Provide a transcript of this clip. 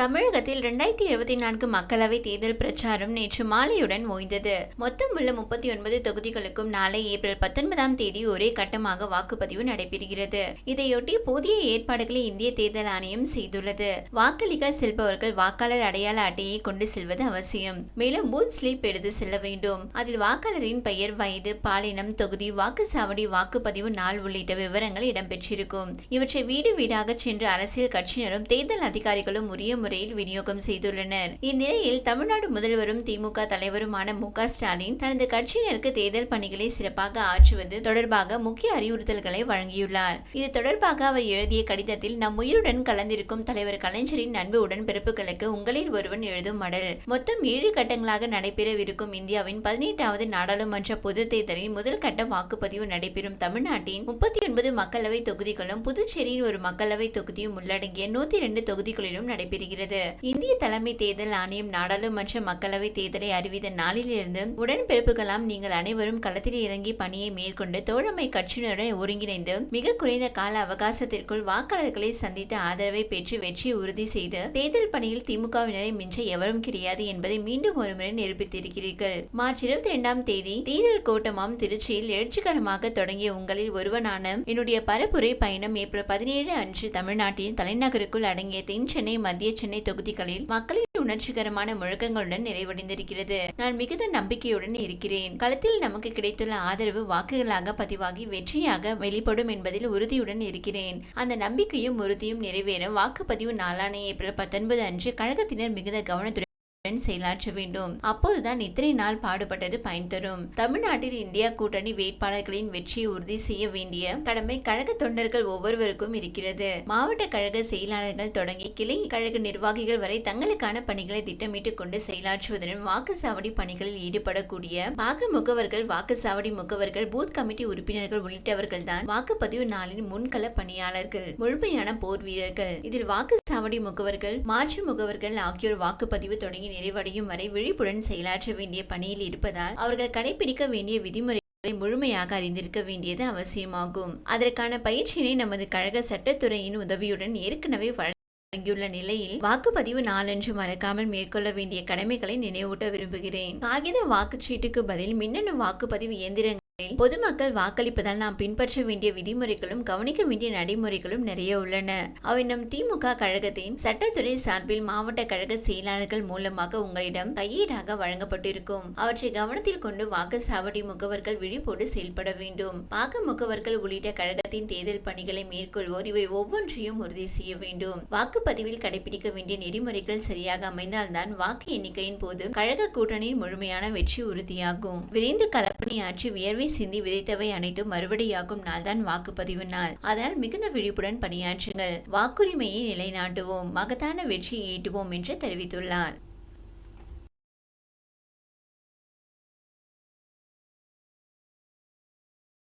தமிழகத்தில் 2024 மக்களவைத் தேர்தல் பிரச்சாரம் நேற்று மாலையுடன் ஓய்ந்தது. மொத்தம் உள்ள 39 தொகுதிகளுக்கும் நாளை ஏப்ரல் 19ஆம் தேதி ஒரே கட்டமாக வாக்குப்பதிவு நடைபெறுகிறது. இதையொட்டி புதிய ஏற்பாடுகளை இந்திய தேர்தல் ஆணையம் செய்துள்ளது. வாக்களிக்க செல்பவர்கள் வாக்காளர் அடையாள அட்டையை கொண்டு செல்வது அவசியம். மேலும் பூத் ஸ்லிப் எடுத்து செல்ல வேண்டும். அதில் வாக்காளரின் பெயர், வயது, பாலினம், தொகுதி, வாக்குச்சாவடி, வாக்குப்பதிவு நாள் உள்ளிட்ட விவரங்கள் இடம்பெற்றிருக்கும். இவற்றை வீடு வீடாக சென்று அரசியல் கட்சியினரும் தேர்தல் அதிகாரிகளும் உரிய முறையில் விநியோகம் செய்துள்ளனர். இந்நிலையில் தமிழ்நாடு முதல்வரும் திமுக தலைவருமான மு.க. ஸ்டாலின் தனது கட்சியினருக்கு தேர்தல் பணிகளை சிறப்பாக ஆற்றுவது தொடர்பாக முக்கிய அறிவுறுத்தல்களை வழங்கியுள்ளார். இது தொடர்பாக அவர் எழுதிய கடிதத்தில், நம் உயிருடன் கலந்திருக்கும் தலைவர் கலைஞரின் அன்பு உடன்பிறப்புகளுக்கு உங்களில் ஒருவன் எழுதும் மடல். மொத்தம் 7 கட்டங்களாக நடைபெறவிருக்கும் இந்தியாவின் 18வது நாடாளுமன்ற பொது தேர்தலின் முதல் கட்ட வாக்குப்பதிவு நடைபெறும் தமிழ்நாட்டின் 39 மக்களவை தொகுதிகளும் புதுச்சேரியின் ஒரு மக்களவை தொகுதியும் உள்ளடங்கிய 102 தொகுதிகளிலும் நடைபெறுகிறது. இந்திய தலைமை தேர்தல் ஆணையம் நாடாளுமன்ற மக்களவை தேர்தலை அறிவித்த நாளிலிருந்து உடன்பிறப்புகளாம் நீங்கள் அனைவரும் களத்தில் இறங்கி பணியை மேற்கொண்டு தோழமை கட்சியினருடன் ஒருங்கிணைந்து மிக குறைந்த கால அவகாசத்திற்குள் வாக்காளர்களை சந்தித்து ஆதரவை பெற்று வெற்றியை உறுதி செய்து தேர்தல் பணியில் திமுகவினரை மிஞ்ச எவரும் கிடையாது என்பதை மீண்டும் ஒருமுறை நிரூபித்திருக்கிறீர்கள். மார்ச் 22ஆம் தேதி தீரர் கோட்டமாம் திருச்சியில் எழுச்சிகரமாக தொடங்கிய உங்களில் ஒருவனான என்னுடைய பரப்புரை பயணம் ஏப்ரல் 17 அன்று தமிழ்நாட்டின் தலைநகருக்குள் அடங்கிய தென் சென்னை, மத்திய சென்னை தொகுதிகளில் மக்களின் உணர்ச்சிகரமான முழக்கங்களுடன் நிறைவடைந்திருக்கிறது. நான் மிகுந்த நம்பிக்கையுடன் இருக்கிறேன். களத்தில் நமக்கு கிடைத்துள்ள ஆதரவு வாக்குகளாக பதிவாகி வெற்றியாக வெளிப்படும் என்பதில் உறுதியுடன் இருக்கிறேன். அந்த நம்பிக்கையும் உறுதியும் நிறைவேற வாக்குப்பதிவு நாளான ஏப்ரல் 19 அன்று கழகத்தினர் மிகுந்த கவனத்துடன் செயலாற்ற வேண்டும். அப்போதுதான் இத்தனை நாள் பாடுபட்டது பயன் தரும். தமிழ்நாட்டில் இந்தியா கூட்டணி வேட்பாளர்களின் வெற்றியை உறுதி செய்ய வேண்டிய கடமை கழக தொண்டர்கள் ஒவ்வொருவருக்கும் இருக்கிறது. மாவட்ட கழக செயலாளர்கள் தொடங்கி கிளை கழக நிர்வாகிகள் வரை தங்களுக்கான பணிகளை திட்டமிட்டுக் கொண்டு செயலாற்றுவதுடன் வாக்குச்சாவடி பணிகளில் ஈடுபடக்கூடிய பாக முகவர்கள், வாக்குச்சாவடி முகவர்கள், பூத் கமிட்டி உறுப்பினர்கள் உள்ளிட்டவர்கள் தான் வாக்குப்பதிவு நாளின் முன்கள பணியாளர்கள், முழுமையான போர் வீரர்கள். இதில் வாக்குச்சாவடி முகவர்கள், மாற்று முகவர்கள் ஆகியோர் வாக்குப்பதிவு தொடங்கி நிறைவடையும் வரை விழிப்புடன் செயலாற்ற வேண்டிய பணியில் இருப்பதால் அவர்கள் கடைபிடிக்க வேண்டிய விதிமுறைகளை முழுமையாக அறிந்திருக்க வேண்டியது அவசியமாகும். அதற்கான பயிற்சியினை நமது கழக சட்டத்துறையின் உதவியுடன் ஏற்கனவே வழங்கியுள்ள நிலையில் வாக்குப்பதிவு நாளன்று மறக்காமல் மேற்கொள்ள வேண்டிய கடமைகளை நினைவூட்ட விரும்புகிறேன். காகித வாக்குச்சீட்டுக்கு பதில் மின்னணு வாக்குப்பதிவு இயந்திரங்கள் பொதுமக்கள் வாக்களிப்பதால் நாம் பின்பற்ற வேண்டிய விதிமுறைகளும் கவனிக்க வேண்டிய நடைமுறைகளும் நிறைய உள்ளன. அவை நம் திமுக கழகத்தின் சட்டத்துறை சார்பில் மாவட்ட கழக செயலாளர்கள் மூலமாக உங்களிடம் கையீடாக வழங்கப்பட்டிருக்கும். அவற்றை கவனத்தில் கொண்டு வாக்குச்சாவடி முகவர்கள் விழிப்போடு செயல்பட வேண்டும். பாக முகவர்கள் உள்ளிட்ட கழகத்தின் தேர்தல் பணிகளை மேற்கொள்வோர் இவை ஒவ்வொன்றையும் உறுதி செய்ய வேண்டும். வாக்குப்பதிவில் கடைபிடிக்க வேண்டிய நெறிமுறைகள் சரியாக அமைந்தால்தான் வாக்கு எண்ணிக்கையின் போது கழக கூட்டணியின் முழுமையான வெற்றி உறுதியாகும். விரைந்து களப்பணி ஆற்றி வியர்வை சிந்தி விதைத்தவை அனைத்தும் மறுபடியாகும் நாள்தான் வாக்குப்பதிவு நாள். அதனால் மிகுந்த விழிப்புடன் பணியாற்றுங்கள். வாக்குரிமையை நிலைநாட்டுவோம், மகத்தான வெற்றியை ஈட்டுவோம் என்று தெரிவித்துள்ளார்.